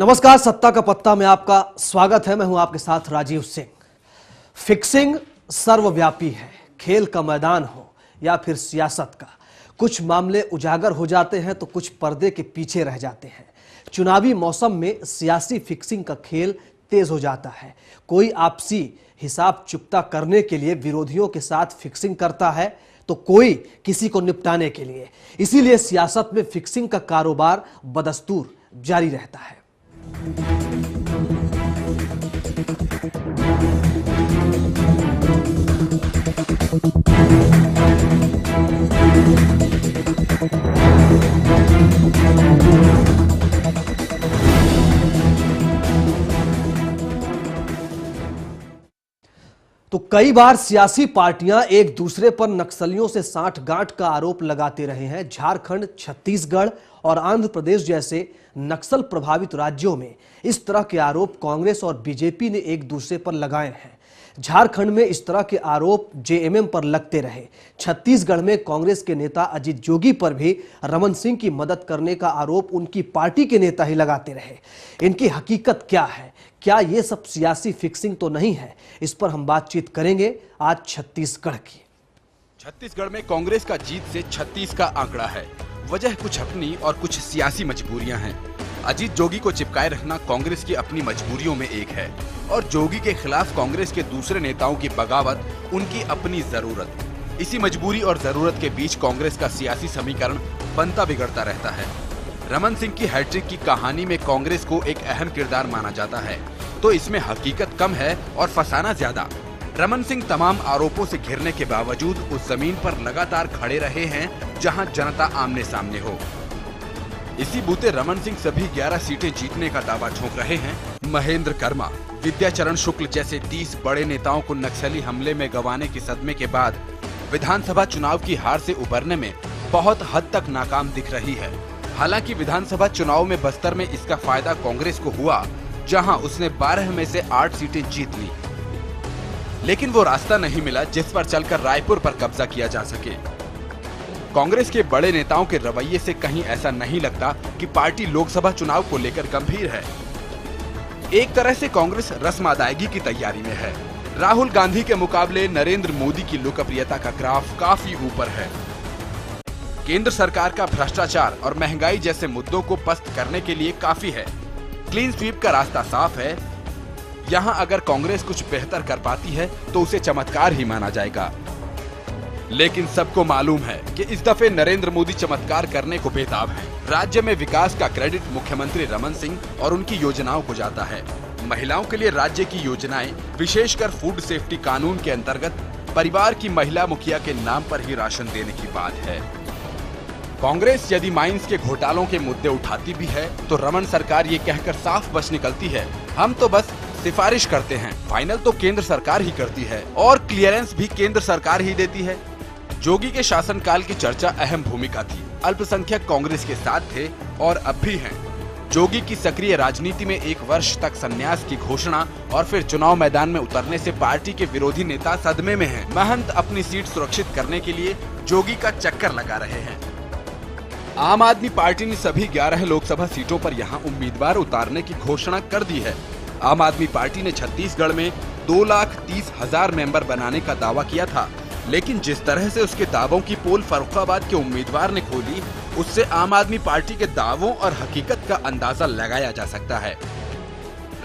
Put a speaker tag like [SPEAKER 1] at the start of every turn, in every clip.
[SPEAKER 1] नमस्कार, सत्ता का पत्ता में आपका स्वागत है। मैं हूं आपके साथ राजीव सिंह। फिक्सिंग सर्वव्यापी है, खेल का मैदान हो या फिर सियासत का। कुछ मामले उजागर हो जाते हैं तो कुछ पर्दे के पीछे रह जाते हैं। चुनावी मौसम में सियासी फिक्सिंग का खेल तेज हो जाता है। कोई आपसी हिसाब चुकता करने के लिए विरोधियों के साथ फिक्सिंग करता है तो कोई किसी को निपटाने के लिए। इसीलिए सियासत में फिक्सिंग का कारोबार बदस्तूर जारी रहता है। तो कई बार सियासी पार्टियां एक दूसरे पर नक्सलियों से सांठगांठ का आरोप लगाते रहे हैं। झारखंड, छत्तीसगढ़ और आंध्र प्रदेश जैसे नक्सल प्रभावित राज्यों में इस तरह के आरोप कांग्रेस और बीजेपी ने एक दूसरे पर लगाए हैं। झारखंड में इस तरह के आरोप जेएमएम पर लगते रहे। छत्तीसगढ़ में कांग्रेस के नेता अजीत जोगी पर भी रमन सिंह की मदद करने का आरोप उनकी पार्टी के नेता ही लगाते रहे। इनकी हकीकत क्या है? क्या ये सब सियासी फिक्सिंग तो नहीं है? इस पर हम बातचीत करेंगे आज छत्तीसगढ़ की।
[SPEAKER 2] छत्तीसगढ़ में कांग्रेस का जीत से 36 का आंकड़ा है। वजह कुछ अपनी और कुछ सियासी मजबूरियां हैं। अजीत जोगी को चिपकाए रखना कांग्रेस की अपनी मजबूरियों में एक है और जोगी के खिलाफ कांग्रेस के दूसरे नेताओं की बगावत उनकी अपनी जरूरत। इसी मजबूरी और जरूरत के बीच कांग्रेस का सियासी समीकरण बनता बिगड़ता रहता है। रमन सिंह की हैट्रिक की कहानी में कांग्रेस को एक अहम किरदार माना जाता है, तो इसमें हकीकत कम है और फसाना ज्यादा। रमन सिंह तमाम आरोपों से घिरने के बावजूद उस जमीन पर लगातार खड़े रहे हैं जहां जनता आमने सामने हो। इसी बूते रमन सिंह सभी 11 सीटें जीतने का दावा ठोक रहे हैं। महेंद्र कर्मा, विद्याचरण शुक्ल जैसे 30 बड़े नेताओं को नक्सली हमले में गंवाने के सदमे के बाद विधानसभा चुनाव की हार से उबरने में बहुत हद तक नाकाम दिख रही है। हालांकि विधानसभा चुनाव में बस्तर में इसका फायदा कांग्रेस को हुआ, जहां उसने 12 में से 8 सीटें जीत ली। लेकिन वो रास्ता नहीं मिला जिस पर चलकर रायपुर पर कब्जा किया जा सके। कांग्रेस के बड़े नेताओं के रवैये से कहीं ऐसा नहीं लगता कि पार्टी लोकसभा चुनाव को लेकर गंभीर है। एक तरह से कांग्रेस रस्म अदायगी की तैयारी में है। राहुल गांधी के मुकाबले नरेंद्र मोदी की लोकप्रियता का ग्राफ काफी ऊपर है। केंद्र सरकार का भ्रष्टाचार और महंगाई जैसे मुद्दों को पस्त करने के लिए काफी है। क्लीन स्वीप का रास्ता साफ है। यहाँ अगर कांग्रेस कुछ बेहतर कर पाती है तो उसे चमत्कार ही माना जाएगा। लेकिन सबको मालूम है कि इस दफे नरेंद्र मोदी चमत्कार करने को बेताब हैं। राज्य में विकास का क्रेडिट मुख्यमंत्री रमन सिंह और उनकी योजनाओं को जाता है। महिलाओं के लिए राज्य की योजनाएं, विशेषकर फूड सेफ्टी कानून के अंतर्गत परिवार की महिला मुखिया के नाम पर ही राशन देने की बात है। कांग्रेस यदि माइंस के घोटालों के मुद्दे उठाती भी है तो रमन सरकार ये कहकर साफ बच निकलती है, हम तो बस सिफारिश करते हैं, फाइनल तो केंद्र सरकार ही करती है और क्लियरेंस भी केंद्र सरकार ही देती है। जोगी के शासनकाल की चर्चा अहम भूमिका थी। अल्पसंख्यक कांग्रेस के साथ थे और अब भी हैं। जोगी की सक्रिय राजनीति में 1 वर्ष तक संन्यास की घोषणा और फिर चुनाव मैदान में उतरने से पार्टी के विरोधी नेता सदमे में हैं। महंत अपनी सीट सुरक्षित करने के लिए जोगी का चक्कर लगा रहे हैं। आम आदमी पार्टी ने सभी 11 लोकसभा सीटों पर यहां उम्मीदवार उतारने की घोषणा कर दी है। आम आदमी पार्टी ने छत्तीसगढ़ में 2,30,000 मेंबर बनाने का दावा किया था, लेकिन जिस तरह से उसके दावों की पोल फर्रुखाबाद के उम्मीदवार ने खोली, उससे आम आदमी पार्टी के दावों और हकीकत का अंदाजा लगाया जा सकता है।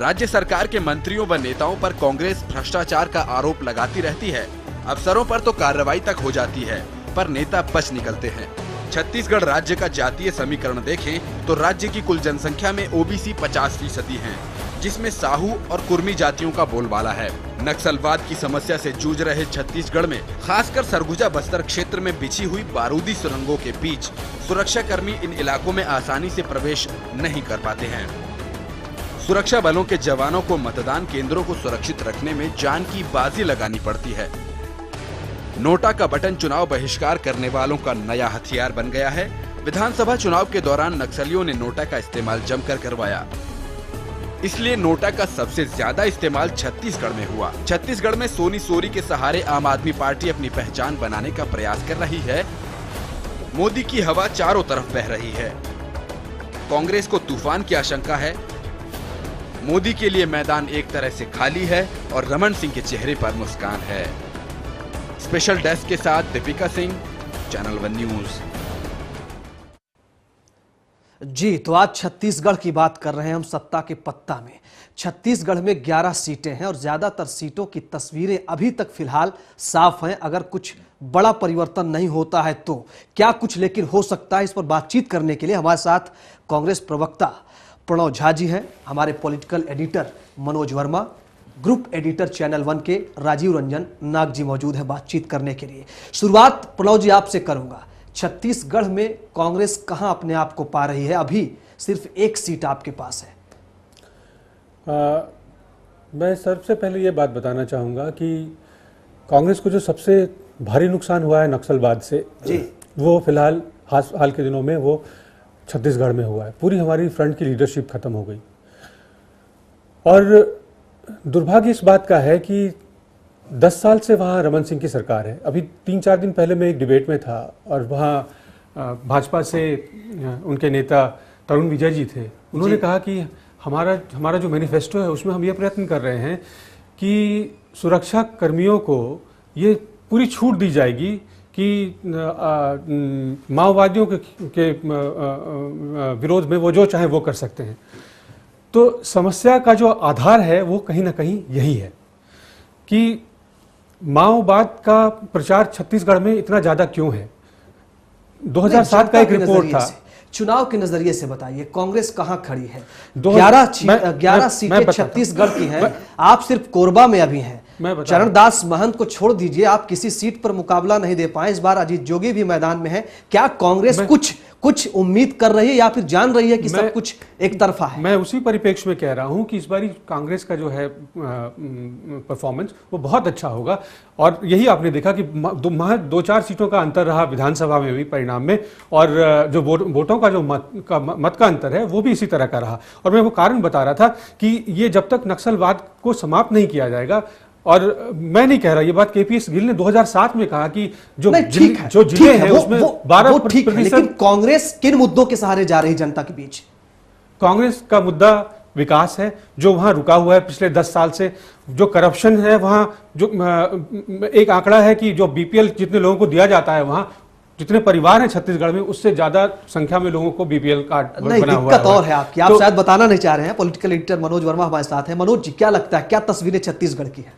[SPEAKER 2] राज्य सरकार के मंत्रियों व नेताओं पर कांग्रेस भ्रष्टाचार का आरोप लगाती रहती है। अफसरों पर तो कार्रवाई तक हो जाती है, पर नेता बच निकलते हैं। छत्तीसगढ़ राज्य का जातीय समीकरण देखें तो राज्य की कुल जनसंख्या में ओबीसी 50% है, जिसमें साहू और कुर्मी जातियों का बोलबाला है। नक्सलवाद की समस्या से जूझ रहे छत्तीसगढ़ में खासकर सरगुजा बस्तर क्षेत्र में बिछी हुई बारूदी सुरंगों के बीच सुरक्षा कर्मी इन इलाकों में आसानी से प्रवेश नहीं कर पाते हैं। सुरक्षा बलों के जवानों को मतदान केंद्रों को सुरक्षित रखने में जान की बाजी लगानी पड़ती है। नोटा का बटन चुनाव बहिष्कार करने वालों का नया हथियार बन गया है। विधानसभा चुनाव के दौरान नक्सलियों ने नोटा का इस्तेमाल जमकर करवाया, इसलिए नोटा का सबसे ज्यादा इस्तेमाल छत्तीसगढ़ में हुआ। छत्तीसगढ़ में सोनी सोरी के सहारे आम आदमी पार्टी अपनी पहचान बनाने का प्रयास कर रही है। मोदी की हवा चारों तरफ बह रही है। कांग्रेस को तूफान की आशंका है। मोदी के लिए मैदान एक तरह से खाली है और रमन सिंह के चेहरे पर मुस्कान है। स्पेशल डेस्क के साथ दीपिका सिंह, चैनल 1 न्यूज।
[SPEAKER 1] जी, तो आज छत्तीसगढ़ की बात कर रहे हैं हम सत्ता के पत्ता में। छत्तीसगढ़ में 11 सीटें हैं और ज्यादातर सीटों की तस्वीरें अभी तक फिलहाल साफ हैं। अगर कुछ बड़ा परिवर्तन नहीं होता है तो क्या कुछ लेकिन हो सकता है, इस पर बातचीत करने के लिए हमारे साथ कांग्रेस प्रवक्ता प्रणव झा जी हैं, हमारे political editor Manoj Verma, group editor channel 1 के राजीव रंजन नाग जी मौजूद हैं बातचीत करने के लिए। शुरुआत प्रणव जी आपसे करूंगा। छत्तीसगढ़ में कांग्रेस कहां अपने आप को पा रही है? अभी सिर्फ एक सीट आपके पास है।
[SPEAKER 3] मैं सबसे पहले ये बात बताना चाहूँगा कि कांग्रेस को जो सबसे भारी नुकसान हुआ है नक्सलवाद से
[SPEAKER 1] जी,
[SPEAKER 3] वो फिलहाल हाल के दिनों में वो छत्तीसगढ़ में हुआ है। पूरी हमारी फ्रंट की लीडरशिप खत्म हो गई और दुर्भाग्य इस बात का है कि 10 साल से वहाँ रमन सिंह की सरकार है। अभी 3-4 दिन पहले मैं एक डिबेट में था और वहाँ भाजपा से उनके नेता तरुण विजय जी थे। उन्होंने कहा कि हमारा जो मैनिफेस्टो है उसमें हम ये प्रयत्न कर रहे हैं कि सुरक्षा कर्मियों को ये पूरी छूट दी जाएगी कि माओवादियों के विरोध में वो जो चाहे वो कर सकते हैं। तो समस्या का जो आधार है वो कहीं ना कहीं यही है कि माओवाद का प्रचार छत्तीसगढ़ में इतना ज्यादा क्यों है। 2007 का एक रिपोर्ट था।
[SPEAKER 1] चुनाव के नजरिए से बताइए कांग्रेस कहां खड़ी है? 11 सीटें छत्तीसगढ़ की हैं। आप सिर्फ कोरबा में अभी हैं। चरणदास महंत को छोड़ दीजिए, आप किसी सीट पर मुकाबला नहीं दे पाए। इस बार अजीत जोगी भी मैदान में है। क्या कांग्रेस कुछ उम्मीद कर रही है या फिर जान रही है कि सब कुछ एक तरफा है?
[SPEAKER 3] मैं उसी परिप्रेक्ष्य में कह रहा हूं कि इस बारी कांग्रेस का जो है परफॉर्मेंस वो बहुत अच्छा होगा। और यही आपने देखा कि 2-4 सीटों का अंतर रहा विधानसभा में भी परिणाम में, और जो वोटों का जो मत का अंतर है वो भी इसी तरह का रहा। और मैं वो कारण बता रहा था कि ये जब तक नक्सलवाद को समाप्त नहीं किया जाएगा, और मैं नहीं कह रहा, ये बात केपीएस गिल ने 2007 में कहा कि जो जिले हैं उसमें 12%।
[SPEAKER 1] लेकिन कांग्रेस किन मुद्दों के सहारे जा रही जनता के बीच?
[SPEAKER 3] कांग्रेस का मुद्दा विकास है जो वहां रुका हुआ है पिछले 10 साल से। जो करप्शन है वहां, जो एक आंकड़ा है कि जो बीपीएल जितने लोगों को दिया जाता है, वहां जितने परिवार हैं छत्तीसगढ़ में उससे ज्यादा संख्या में लोगों को बीपीएल कार्ड बना हुआ है।
[SPEAKER 1] दिक्कत और है आपकी, आप शायद बताना नहीं चाह रहे हैं। पॉलिटिकल एडिटर मनोज वर्मा हमारे साथ है। मनोज जी, क्या लगता है, क्या तस्वीरें छत्तीसगढ़ की है?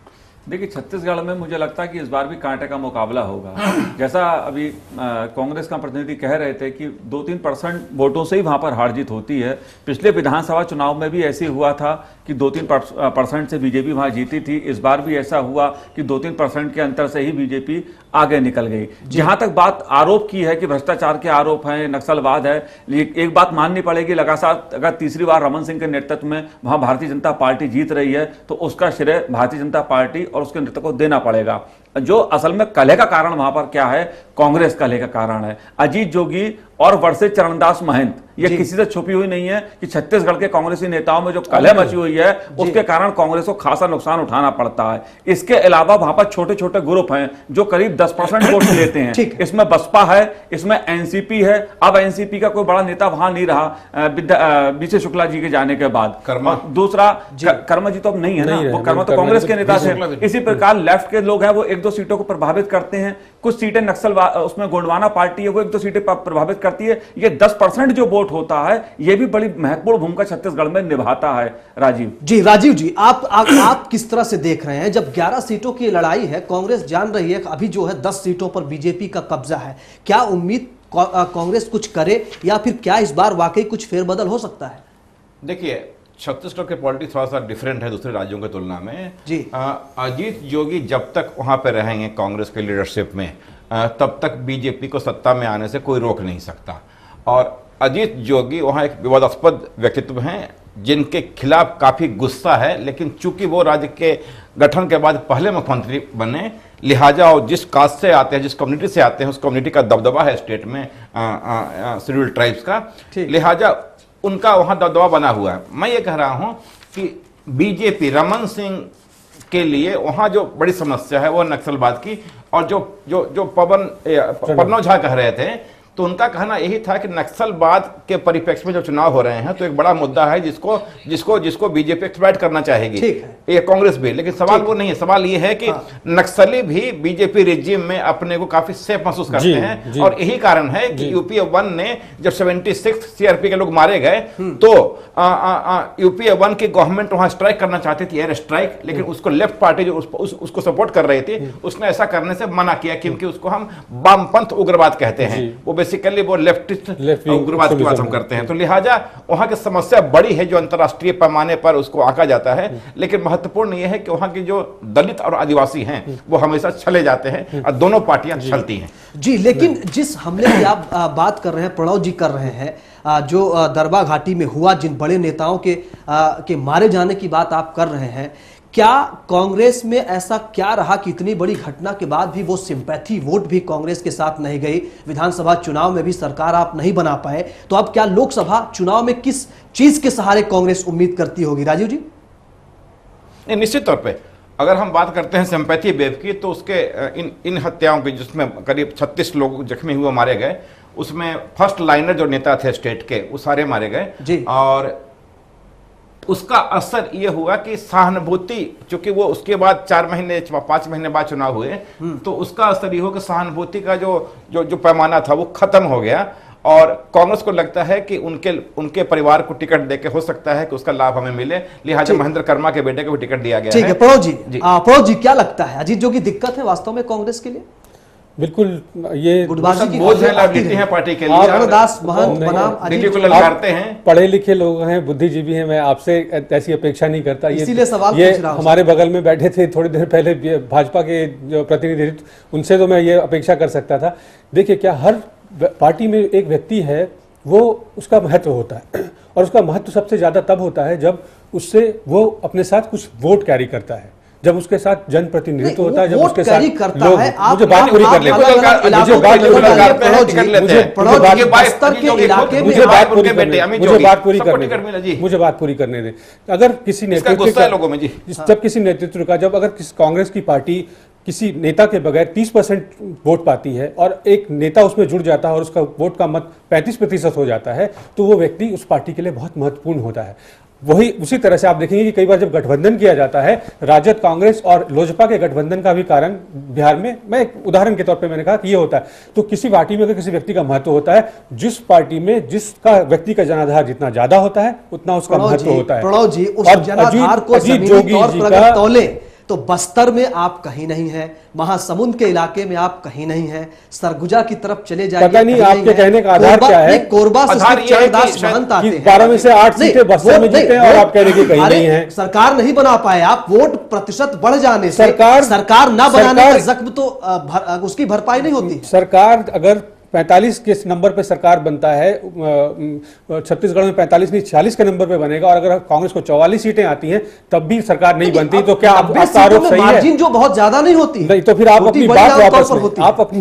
[SPEAKER 4] देखिए, छत्तीसगढ़ में मुझे लगता है कि इस बार भी कांटे का मुकाबला होगा। जैसा अभी कांग्रेस का प्रतिनिधि कह रहे थे कि 2-3% वोटों से ही वहां पर हार जीत होती है। पिछले विधानसभा चुनाव में भी ऐसे हुआ था कि 2-3% से बीजेपी वहां जीती थी। इस बार भी ऐसा हुआ कि 2-3% के अंतर से ही बीजेपी आगे निकल गई। जहां तक बात आरोप की है कि भ्रष्टाचार के आरोप हैं, नक्सलवाद है, एक बात माननी पड़ेगी, लगातार अगर तीसरी बार रमन सिंह के नेतृत्व में वहां भारतीय जनता पार्टी जीत रही है तो उसका श्रेय भारतीय जनता पार्टी और उसके नेतृत्व को देना पड़ेगा। जो असल में कलह का कारण वहां पर क्या है, कांग्रेस कलह का कारण है। अजीत जोगी और वर्सेस चरणदास महंत, ये किसी से छुपी हुई नहीं है कि छत्तीसगढ़ के कांग्रेसी नेताओं में जो कलह मची हुई है उसके कारण कांग्रेस को खासा नुकसान उठाना पड़ता है। इसके अलावा वहां पर छोटे छोटे ग्रुप हैं जो करीब 10% वोट लेते हैं। इसमें बसपा है, इसमें एनसीपी है। अब एनसीपी का कोई बड़ा नेता वहां नहीं रहा बीसी शुक्ला जी के जाने के बाद। दूसरा, कर्मा जी तो अब नहीं है ना, वो कर्मा तो कांग्रेस के नेता थे। इसी प्रकार लेफ्ट के लोग हैं, वो 1-2 सीटों को प्रभावित करते हैं। कुछ सीटें नक्सलवाद, उसमें गोंडवाना पार्टी है, वो 1-2 सीटें प्रभावित करती है। ये 10% जो वोट होता है ये भी बड़ी महत्वपूर्ण भूमिका छत्तीसगढ़ में निभाता है। राजीव जी, आप किस तरह से देख रहे हैं? जब 11 सीटों की लड़ाई है, कांग्रेस जान रही है अभी जो है 10 सीटों पर बीजेपी का कब्जा है, क्या उम्मीद कांग्रेस कुछ करे या फिर क्या इस बार वाकई कुछ फेरबदल हो सकता है?
[SPEAKER 5] देखिए, छत्तीसगढ़ की पॉलिटिक्स थोड़ा सा डिफरेंट है दूसरे राज्यों की तुलना में जी। अजीत जोगी जब तक वहां पर रहेंगे कांग्रेस के लीडरशिप में, तब तक बीजेपी को सत्ता में आने से कोई रोक नहीं सकता। और अजीत जोगी वहाँ एक विवादास्पद व्यक्तित्व हैं जिनके खिलाफ काफ़ी गुस्सा है, लेकिन चूंकि वो राज्य के गठन के बाद पहले मुख्यमंत्री बने, लिहाजा और जिस कास्ट से आते हैं, जिस कम्युनिटी से आते हैं, उस कम्युनिटी का दबदबा है स्टेट में, शेड्यूल्ड ट्राइब्स का, लिहाजा उनका वहाँ दबदबा बना हुआ है। मैं ये कह रहा हूँ कि बीजेपी रमन सिंह के लिए वहाँ जो बड़ी समस्या है वो नक्सलवाद की, और जो प्रणव झा कह रहे थे, तो उनका कहना यही था कि नक्सलवाद के परिप्रेक्ष्य में जब चुनाव हो रहे हैं तो एक बड़ा मुद्दा है जिसको जिसको जिसको बीजेपी एक्सप्लॉइट करना चाहेगी, ये कांग्रेस भी। लेकिन सवाल वो नहीं है, सवाल ये है कि नक्सली भी बीजेपी रेजिम में अपने को काफी सेफ महसूस करते हैं, और यही कारण है कि यूपीए 1 ने जब 76 सीआरपी के लोग मारे गए तो यूपीए 1 की गवर्नमेंट वहां स्ट्राइक करना चाहती थी, एयर स्ट्राइक, लेकिन उसको लेफ्ट पार्टी जो उसको सपोर्ट कर रही थी उसने ऐसा करने से मना किया, क्योंकि उसको हम वामपंथ उग्रवाद कहते हैं, वो बेसिकली वो लेफ्टिस्ट उग्रवाद की बात हम करते हैं। तो लिहाजा वहां की समस्या बड़ी है जो अंतर्राष्ट्रीय पैमाने पर उसको आंका जाता है, लेकिन महत्वपूर्ण यह है कि वहां की जो दलित और आदिवासी हैं वो हमेशा छले जाते हैं और दोनों पार्टियां छलती हैं।
[SPEAKER 1] जी, लेकिन जिस हमले की आप बात कर रहे हैं, प्रणव जी कर रहे हैं, जो दरबा घाटी में हुआ, जिन बड़े नेताओं के मारे जाने की बात आप कर रहे हैं, क्या कांग्रेस में ऐसा क्या रहा कि इतनी बड़ी घटना के बाद भी वो सिंपैथी वोट भी कांग्रेस के साथ नहीं गई? विधानसभा चुनाव में भी सरकार आप नहीं बना पाए, तो अब क्या लोकसभा चुनाव में किस चीज के सहारे कांग्रेस उम्मीद करती होगी? राजीव जी।
[SPEAKER 5] निश्चित तौर पे अगर हम बात करते हैं सिंपैथी वेव की, तो उसके इन हत्याओं की, जिसमें करीब 36 लोग जख्मी हुए, मारे गए, उसमें फर्स्ट लाइनर जो नेता थे स्टेट के वो सारे मारे गए, और उसका असर यह हुआ कि सहानुभूति, चूंकि वो उसके बाद 4-5 महीने बाद चुनाव हुए, तो उसका असर यह हो कि सहानुभूति का जो पैमाना था वो खत्म हो गया, और कांग्रेस को लगता है कि उनके परिवार को टिकट देके हो सकता है कि उसका लाभ हमें मिले, लिहाजा महेंद्र कर्मा के बेटे को भी टिकट दिया गया है।
[SPEAKER 1] प्रणव जी क्या लगता है, अजीत जोगी दिक्कत है वास्तव में कांग्रेस के लिए?
[SPEAKER 3] बिल्कुल, ये
[SPEAKER 5] बोझ है पार्टी के लिए।
[SPEAKER 1] चरणदास महंत बनाम अजीत
[SPEAKER 5] को ललकारते हैं,
[SPEAKER 3] पढ़े लिखे लोग हैं, बुद्धिजीवी हैं, मैं आपसे ऐसी अपेक्षा नहीं करता।
[SPEAKER 1] इसीलिए सवाल
[SPEAKER 3] ये हमारे बगल में बैठे थे थोड़ी देर पहले भाजपा के जो प्रतिनिधि, उनसे तो मैं ये अपेक्षा कर सकता था। देखिए, क्या हर पार्टी में एक व्यक्ति है, वो उसका महत्व होता है, और उसका महत्व सबसे ज्यादा तब होता है जब उससे वो अपने साथ कुछ वोट कैरी करता है, जब उसके साथ जनप्रतिनिधित्व होता है, जब उसके साथ लोग। मुझे बात पूरी कर ले, मुझे बात पूरी करने दें। अगर किसी नेतृत्व का, जब अगर कांग्रेस की पार्टी किसी नेता के बगैर 30% वोट पाती है और एक नेता उसमें जुड़ जाता है और उसका वोट का मत 35% हो जाता है, तो वो व्यक्ति उस पार्टी के लिए बहुत महत्वपूर्ण होता है। वही उसी तरह से आप देखेंगे कि कई बार जब गठबंधन किया जाता है, राजद, कांग्रेस और लोजपा के गठबंधन का भी कारण बिहार में, मैं एक उदाहरण के तौर पे मैंने कहा कि ये होता है। तो किसी पार्टी में अगर किसी व्यक्ति का महत्व होता है, जिस पार्टी में जिसका व्यक्ति का जनाधार जितना ज्यादा होता है उतना उसका महत्व होता है।
[SPEAKER 1] प्रणव जी, उस जनाधार को जमीनी तौर पर अगर तौले तो बस्तर में आप कहीं नहीं है, महासमुंद के इलाके में आप कहीं नहीं है, सरगुजा की तरफ चले जाइए,
[SPEAKER 3] पता नहीं आपके कहने का आधार क्या है।
[SPEAKER 1] कोरबा से चरणदास महंत आते हैं,
[SPEAKER 3] 12 में से 8 सीटें बस्तर में जीते हैं और आप कह रहे हैं कि कहीं नहीं है।
[SPEAKER 1] सरकार नहीं बना पाए आप, वोट प्रतिशत बढ़ जाने से सरकार ना बनाने का जख्म तो उसकी भरपाई नहीं होती।
[SPEAKER 3] सरकार अगर 45 के नंबर पे सरकार बनता है, छत्तीसगढ़ में 45 नहीं 46 के नंबर पे बनेगा, और अगर कांग्रेस को 44 सीटें आती हैं तब भी सरकार नहीं बनती, तो क्या आपका आरोप सही है?
[SPEAKER 1] मार्जिन जो बहुत ज्यादा नहीं होती
[SPEAKER 3] नहीं, तो फिर आप अपनी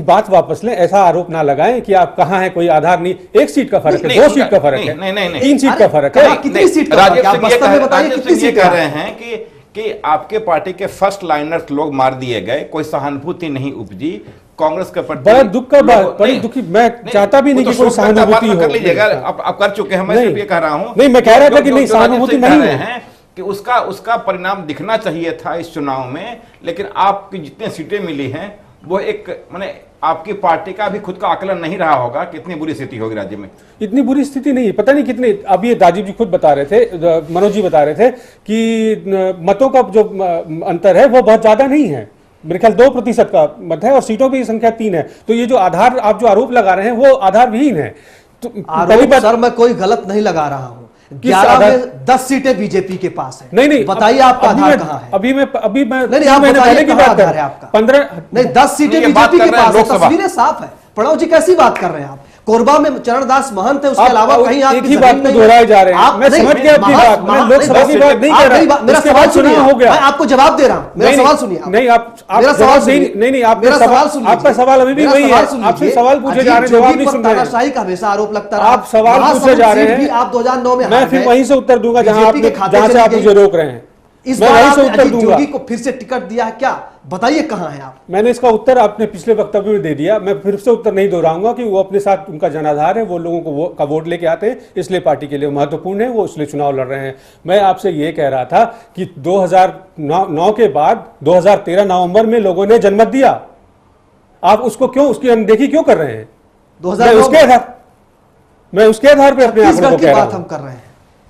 [SPEAKER 3] बात वापस लें। ऐसा आरोप ना लगाएं कि आप कहां हैं, कोई आधार नहीं। 1 सीट का फर्क है, 2 सीट का फर्क है, 3 सीट का फर्क है।
[SPEAKER 1] कितनी सीट का फर्क है? आप बस्तर में बताइए कितनी सीट
[SPEAKER 5] कह रहे हैं कि आपके पार्टी के फर्स्ट लाइनर्स लोग मार दिए गए, कोई सहानुभूति नहीं उपजी कांग्रेस के प्रति।
[SPEAKER 3] बड़ा दुख का बात, बड़ी दुखी। मैं चाहता भी नहीं कि कोई सहानुभूति हो।
[SPEAKER 5] कर लीजिएगा, आप कर चुके हैं, मैं सिर्फ ये कह रहा हूं।
[SPEAKER 3] नहीं, मैं कह रहा था कि नहीं, सहानुभूति नहीं
[SPEAKER 5] है कि उसका परिणाम दिखना चाहिए था इस चुनाव में, लेकिन आपकी जितनी सीटें मिली हैं वो एक माने आपकी पार्टी का भी खुद का आकलन नहीं रहा होगा, कितनी बुरी स्थिति होगी राज्य में।
[SPEAKER 3] इतनी बुरी स्थिति नहीं है, पता नहीं कितने। अभी राजीव जी खुद बता रहे थे, मनोज जी बता रहे थे कि मतों का जो अंतर है वो बहुत ज्यादा नहीं है, मेरे ख्याल 2% का मत है, और सीटों की संख्या 3 है। तो ये जो आधार आप जो आरोप लगा रहे हैं वो आधार विहीन है। तो
[SPEAKER 1] आरोप सर मैं कोई गलत नहीं लगा रहा हूं। 11 में 10 सीटें बीजेपी के पास है।
[SPEAKER 3] नहीं,
[SPEAKER 1] बताइए आपका आधार कहां है?
[SPEAKER 3] अभी मैं
[SPEAKER 1] नहीं, आप बताइए कहां आधार है आपका?
[SPEAKER 3] 15
[SPEAKER 1] नहीं, 10 सीटें बीजेपी के पास है, तस्वीरें साफ है। प्रणव जी कैसी बात कर रहे हैं आप? कोरबा में चरणदास महंत है, उसके अलावा कहीं आप
[SPEAKER 3] एक ही बात को दोहराए जा रहे हैं। मैं समझ गया आपकी बात, मैं लोकसभा की बात नहीं कर रहा।
[SPEAKER 1] मेरा सवाल सुनिए,
[SPEAKER 3] हो गया,
[SPEAKER 1] मैं आपको जवाब दे रहा हूं। मेरा सवाल सुनिए।
[SPEAKER 3] नहीं, आप मेरा सवाल नहीं,
[SPEAKER 1] मेरा सवाल सुनिए।
[SPEAKER 3] आपका सवाल अभी भी वही है, आपसे सवाल पूछे जा रहे हैं, जवाब नहीं सुन रहे हैं।
[SPEAKER 1] तानाशाही का हमेशा आरोप लगता रहा।
[SPEAKER 3] आप सवाल पूछे जा रहे हैं,
[SPEAKER 1] आप 2009 में
[SPEAKER 3] मैं फिर वहीं से उत्तर दूंगा जहां से आप मुझे रोक रहे हैं।
[SPEAKER 1] इस बार आपने अजीत जोगी को फिर से टिकट दिया है क्या? बताइए कहां हैं आप?
[SPEAKER 3] मैंने इसका उत्तर आपने पिछले वक्तव्य में दे दिया, मैं फिर से उत्तर नहीं दोहराऊंगा कि वो अपने साथ उनका जनाधार है, वो लोगों को का वोट लेके आते हैं, इसलिए पार्टी के लिए महत्वपूर्ण है, वो इसलिए चुनाव लड़ रहे हैं। मैं आपसे ये कह रहा था कि 2009 के बाद 2013 नवंबर में लोगों ने जनमत दिया, आप उसको क्यों, उसकी अनदेखी क्यों कर रहे हैं? मैं उसके आधार पर अपने आंकड़ों को कह रहा हूं।
[SPEAKER 1] हम कर रहे हैं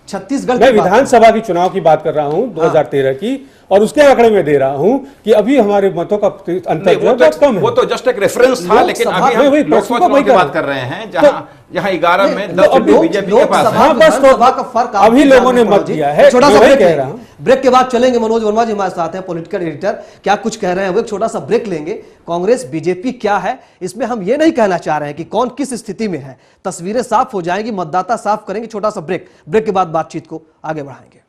[SPEAKER 1] छत्तीसगढ़
[SPEAKER 3] मैं विधानसभा की चुनाव की बात कर रहा हूं 2013 की, और उसके आंकड़े में दे रहा हूं कि अभी हमारे मतों का अंतर जो है बहुत कम है।
[SPEAKER 5] वो तो जस्ट एक रेफरेंस था, लेकिन अभी हम लोकसभा चुनाव की बात कर रहे हैं जहां 11 में 10 सीटें बीजेपी के पास है।
[SPEAKER 1] लोकसभा का फर्क
[SPEAKER 3] अभी लोगों ने मत दिया है।
[SPEAKER 1] छोटा सा ब्रेक कह रहा हूं, ब्रेक के बाद चलेंगे। मनोज वर्मा जी हमारे साथ हैं, पॉलिटिकल एडिटर, क्या कुछ कह रहे हैं वो, एक छोटा सा ब्रेक लेंगे। कांग्रेस बीजेपी क्या है, इसमें हम ये नहीं कहना चाह रहे हैं कि कौन किस स्थिति में है, तस्वीरें साफ हो जाएंगी, मतदाता साफ करेंगे। छोटा सा ब्रेक, ब्रेक के बाद बातचीत को आगे बढ़ाएंगे।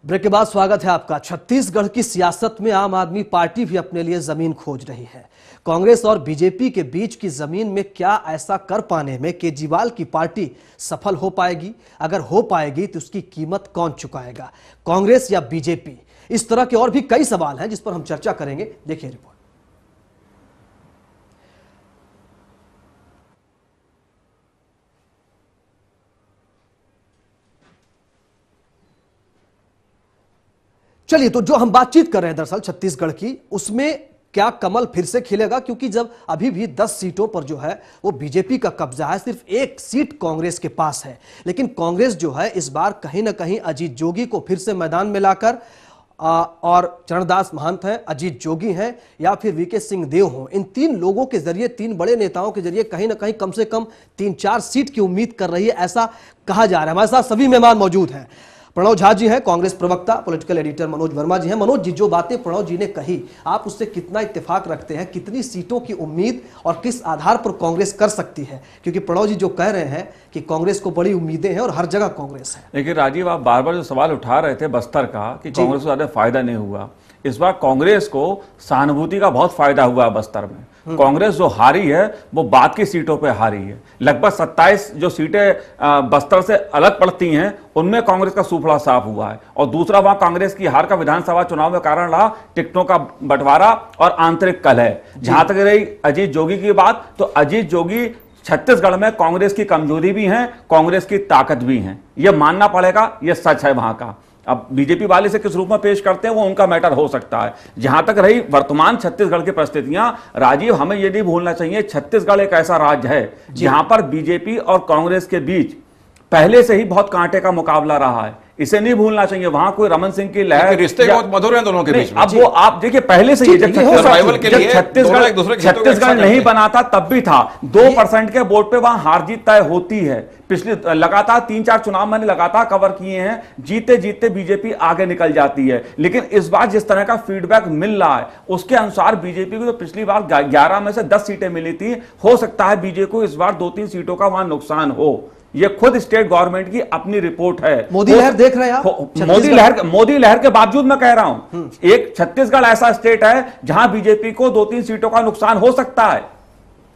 [SPEAKER 1] ब्रेक के बाद स्वागत है आपका। छत्तीसगढ़ की सियासत में आम आदमी पार्टी भी अपने लिए जमीन खोज रही है। कांग्रेस और बीजेपी के बीच की जमीन में क्या ऐसा कर पाने में केजरीवाल की पार्टी सफल हो पाएगी? अगर हो पाएगी तो उसकी कीमत कौन चुकाएगा, कांग्रेस या बीजेपी? इस तरह के और भी कई सवाल हैं जिस पर हम चर्चा करेंगे। देखिए रिपोर्ट। चलिए, तो जो हम बातचीत कर रहे हैं दरअसल छत्तीसगढ़ की, उसमें क्या कमल फिर से खिलेगा? क्योंकि जब अभी भी 10 सीटों पर जो है वो बीजेपी का कब्जा है, सिर्फ एक सीट कांग्रेस के पास है। लेकिन कांग्रेस जो है इस बार कहीं ना कहीं अजीत जोगी को फिर से मैदान में लाकर और चरणदास महंत हैं, अजीत जोगी हैं या फिर वीके सिंह देव हों, इन 3 लोगों के जरिए, 3 बड़े नेताओं के जरिए कहीं ना कहीं कम से कम 3-4 सीट की उम्मीद कर रही है, ऐसा कहा जा रहा है। हमारे साथ सभी मेहमान मौजूद हैं। प्रणव झा जी हैं, कांग्रेस प्रवक्ता, पॉलिटिकल एडिटर मनोज वर्मा जी हैं। मनोज जी, जो बातें प्रणव जी ने कही, आप उससे कितना इत्तेफाक रखते हैं? कितनी सीटों की उम्मीद और किस आधार पर कांग्रेस कर सकती है? क्योंकि प्रणव जी जो कह रहे हैं कि कांग्रेस को बड़ी उम्मीदें हैं और हर जगह कांग्रेस है।
[SPEAKER 4] देखिए राजीव, आप बार बार जो सवाल उठा रहे थे बस्तर का कि कांग्रेस को ज्यादा फायदा नहीं हुआ, इस बार कांग्रेस को सहानुभूति का बहुत फायदा हुआ बस्तर में। कांग्रेस जो हारी है वो बाद की सीटों पे हारी है। लगभग 27 जो सीटें बस्तर से अलग पड़ती हैं उनमें कांग्रेस का सूफड़ा साफ हुआ है। और दूसरा, वहां कांग्रेस की हार का विधानसभा चुनाव में कारण रहा टिकटों का बंटवारा और आंतरिक कलह। जहां तक रही अजीत जोगी की बात, तो अजीत जोगी छत्तीसगढ़ में कांग्रेस की कमजोरी भी है, कांग्रेस की ताकत भी है, यह मानना पड़ेगा, यह सच है वहां का। अब बीजेपी वाले से किस रूप में पेश करते हैं वो उनका मैटर हो सकता है। जहां तक रही वर्तमान छत्तीसगढ़ की परिस्थितियां, राजीव, हमें यह नहीं भूलना चाहिए छत्तीसगढ़ एक ऐसा राज्य है जहां पर बीजेपी और कांग्रेस के बीच पहले से ही बहुत कांटे का मुकाबला रहा है। इसे नहीं भूलना चाहिए। वहां कोई रमन सिंह की लहर,
[SPEAKER 5] रिश्ते बहुत मधुर हैं दोनों के बीच में।
[SPEAKER 4] अब वो आप देखिए, पहले से ही जब छत्तीसगढ़ नहीं बना था तब भी था 2% के वोट पे वहां हार जीत तय होती है। पिछले लगातार 3-4 चुनाव मैंने लगातार कवर किए हैं, जीते जीते बीजेपी आगे निकल जाती है। लेकिन इस बार जिस तरह का फीडबैक मिल रहा है उसके अनुसार बीजेपी को तो पिछली बार 11 में से 10 सीटें मिली थी, हो सकता है बीजेपी को इस बार 2-3 सीटों का वहां नुकसान हो। ये खुद स्टेट गवर्नमेंट की अपनी रिपोर्ट है।
[SPEAKER 1] मोदी लहर देख रहे हैं आप?
[SPEAKER 4] मोदी लहर के बावजूद मैं कह रहा हूं, एक छत्तीसगढ़ ऐसा स्टेट है जहां बीजेपी को 2-3 सीटों का नुकसान हो सकता है।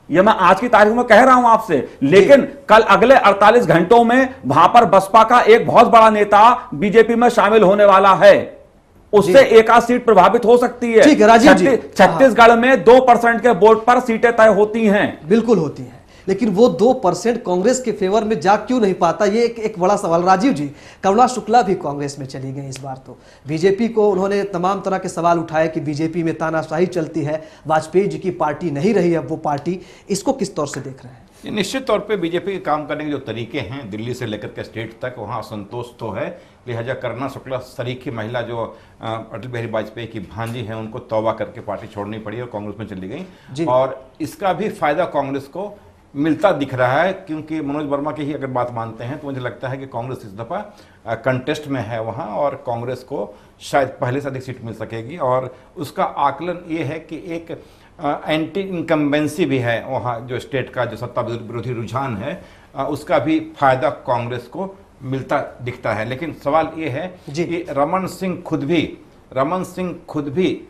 [SPEAKER 4] यह मैं आज की तारीख में कह रहा हूं आपसे। लेकिन कल अगले 48 घंटों में वहां पर बसपा का एक बहुत बड़ा नेता बीजेपी में शामिल होने वाला है, उससे एक आध सीट प्रभावित हो सकती है। छत्तीसगढ़ में 2% के वोट पर सीटें तय होती हैं।
[SPEAKER 1] बिल्कुल होती हैं, लेकिन वो 2% कांग्रेस के फेवर में जा क्यों नहीं पाता, ये एक बड़ा सवाल। राजीव जी, करुणा शुक्ला भी कांग्रेस में चली गई इस बार। तो बीजेपी को उन्होंने तमाम तरह के सवाल उठाए कि बीजेपी में तानाशाही चलती है, वाजपेयी जी की पार्टी नहीं रही अब वो पार्टी, इसको किस तौर से देख रहे हैं?
[SPEAKER 5] निश्चित तौर पे बीजेपी के काम करने के जो तरीके हैं दिल्ली से लेकर के स्टेट तक, वहाँ असंतोष तो है। लिहाजा करुणा शुक्ला सरीखी महिला जो अटल बिहारी वाजपेयी की भांजी हैं, उनको तौबा करके पार्टी छोड़नी पड़ी और कांग्रेस में चली गई। और इसका भी फायदा कांग्रेस को मिलता दिख रहा है, क्योंकि मनोज वर्मा की ही अगर बात मानते हैं तो मुझे लगता है कि कांग्रेस इस दफ़ा कंटेस्ट में है वहाँ, और कांग्रेस को शायद पहले से अधिक सीट मिल सकेगी। और उसका आकलन ये है कि एक एंटी इनकम्बेंसी भी है वहाँ, जो स्टेट का जो सत्ता विरोधी रुझान है, उसका भी फायदा कांग्रेस को मिलता दिखता है। लेकिन सवाल ये है कि रमन सिंह खुद भी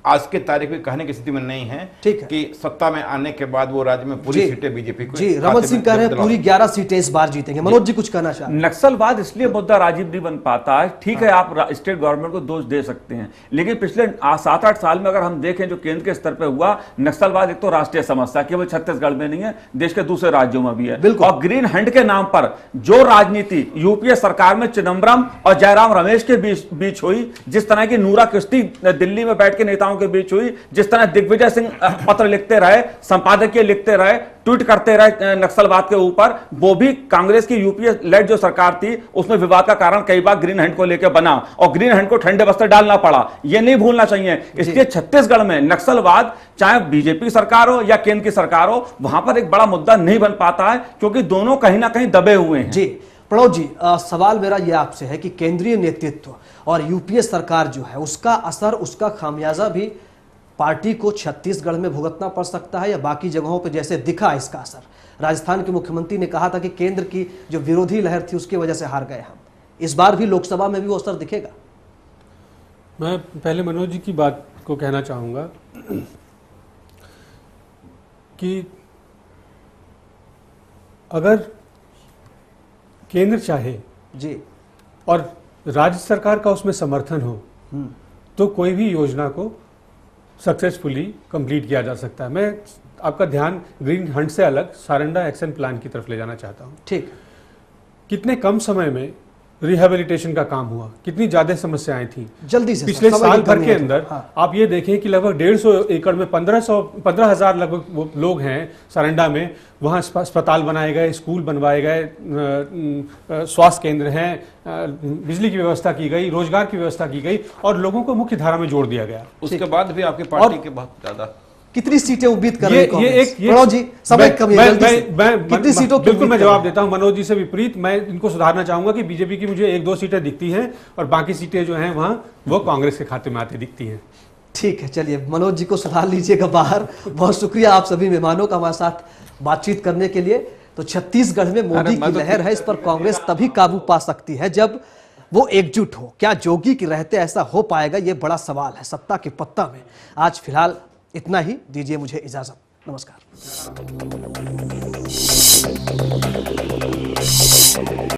[SPEAKER 5] आज के तारीख में कहने की स्थिति में नहीं है कि सत्ता में आने के बाद वो राज्य में पूरी सीटें बीजेपी को।
[SPEAKER 1] जी, रमन सिंह कह रहे हैं पूरी 11 सीटें इस बार जीतेंगे। मनोज जी कुछ कहना चाहते हैं?
[SPEAKER 4] नक्सलवाद इसलिए मुद्दा राजीव नहीं बन पाता है। ठीक है, आप स्टेट गवर्नमेंट को दोष दे सकते हैं, लेकिन पिछले 7-8 साल में अगर हम देखें जो केंद्र के स्तर पर हुआ, नक्सलवाद एक तो राष्ट्रीय समस्या, केवल छत्तीसगढ़ में नहीं है, देश के दूसरे राज्यों में भी है। और ग्रीन हंट के नाम पर जो राजनीति यूपीए सरकार में चिदम्बरम और जयराम रमेश के बीच हुई, जिस तरह की नूरा किश्ती दिल्ली में बैठ के नेताओं के बीच हुई, जिस तरह दिग्विजय सिंह पत्र लिखते रहे, संपादकीय लिखते रहे, ट्वीट करते रहे नक्सलवाद के ऊपर, वो भी कांग्रेस की यूपीए लेड जो सरकार थी उसमें विवाद का कारण कई बार ग्रीन हंट को लेकर बना और ग्रीन हंट को ठंडे बस्ते डालना पड़ा। यह नहीं भूलना चाहिए। इसलिए छत्तीसगढ़ में नक्सलवाद, चाहे बीजेपी सरकार हो या केंद्र की सरकार हो, वहां पर एक बड़ा मुद्दा नहीं बन पाता है, क्योंकि दोनों कहीं ना कहीं दबे हुए हैं।
[SPEAKER 1] जी प्रणव जी, सवाल मेरा यह आपसे है कि केंद्रीय नेतृत्व और यूपीए सरकार जो है, उसका असर, उसका खामियाजा भी पार्टी को छत्तीसगढ़ में भुगतना पड़ सकता है, या बाकी जगहों पर जैसे दिखा इसका असर? राजस्थान के मुख्यमंत्री ने कहा था कि केंद्र की जो विरोधी लहर थी उसकी वजह से हार गए हम, इस बार भी लोकसभा में भी वो असर दिखेगा?
[SPEAKER 3] मैं पहले मनोज जी की बात को कहना चाहूँगा कि अगर केंद्र चाहे
[SPEAKER 1] जी
[SPEAKER 3] और राज्य सरकार का उसमें समर्थन हो तो कोई भी योजना को सक्सेसफुली कंप्लीट किया जा सकता है। मैं आपका ध्यान ग्रीन हंट से अलग सारंडा एक्शन प्लान की तरफ ले जाना चाहता हूँ।
[SPEAKER 1] ठीक,
[SPEAKER 3] कितने कम समय में रिहेबिलिटेशन का काम हुआ, कितनी ज्यादा समस्याएं थी
[SPEAKER 1] जल्दी से
[SPEAKER 3] पिछले
[SPEAKER 1] समय की
[SPEAKER 3] साल भर
[SPEAKER 1] कमी
[SPEAKER 3] के
[SPEAKER 1] है तो।
[SPEAKER 3] अंदर।
[SPEAKER 1] हाँ।
[SPEAKER 3] आप ये देखें कि लगभग 150 एकड़ में 15,000 लगभग वो लोग हैं सारंडा में, वहाँ अस्पताल बनाए गए, स्कूल बनवाए गए, स्वास्थ्य केंद्र हैं, बिजली की व्यवस्था की गई, रोजगार की व्यवस्था की गई और लोगों को मुख्य धारा में जोड़ दिया गया।
[SPEAKER 5] उसके बाद भी आपकी पार्टी के बहुत ज्यादा
[SPEAKER 1] कितनी सीटें उम्मीद कर रही है
[SPEAKER 3] ये
[SPEAKER 1] कांग्रेस?
[SPEAKER 3] एक
[SPEAKER 1] मनोज जी समय कमी है, जल्दी से। कितनी सीटों की
[SPEAKER 3] बिल्कुल
[SPEAKER 1] उम्मीद
[SPEAKER 3] मैं
[SPEAKER 1] कर
[SPEAKER 3] जवाब
[SPEAKER 1] रहे हैं?
[SPEAKER 3] देता हूं मनोज जी से विपरीत। मैं इनको सुधारना चाहूंगा कि बीजेपी की मुझे 1-2 सीटें दिखती हैं और बाकी सीटें जो हैं वहां वो कांग्रेस के खाते में आती दिखती हैं।
[SPEAKER 1] ठीक है, चलिए मनोज जी को सुधार लीजिएगा बाहर। बहुत शुक्रिया आप सभी मेहमानों का हमारे साथ बातचीत करने के लिए। तो छत्तीसगढ़ में मोदी की लहर है, इस पर कांग्रेस तभी काबू पा सकती है जब वो एकजुट हो। क्या जोगी के रहते ऐसा हो पाएगा, ये बड़ा सवाल है सत्ता के पत्ता में। आज फिलहाल इतना ही, दीजिए मुझे इजाजत। नमस्कार।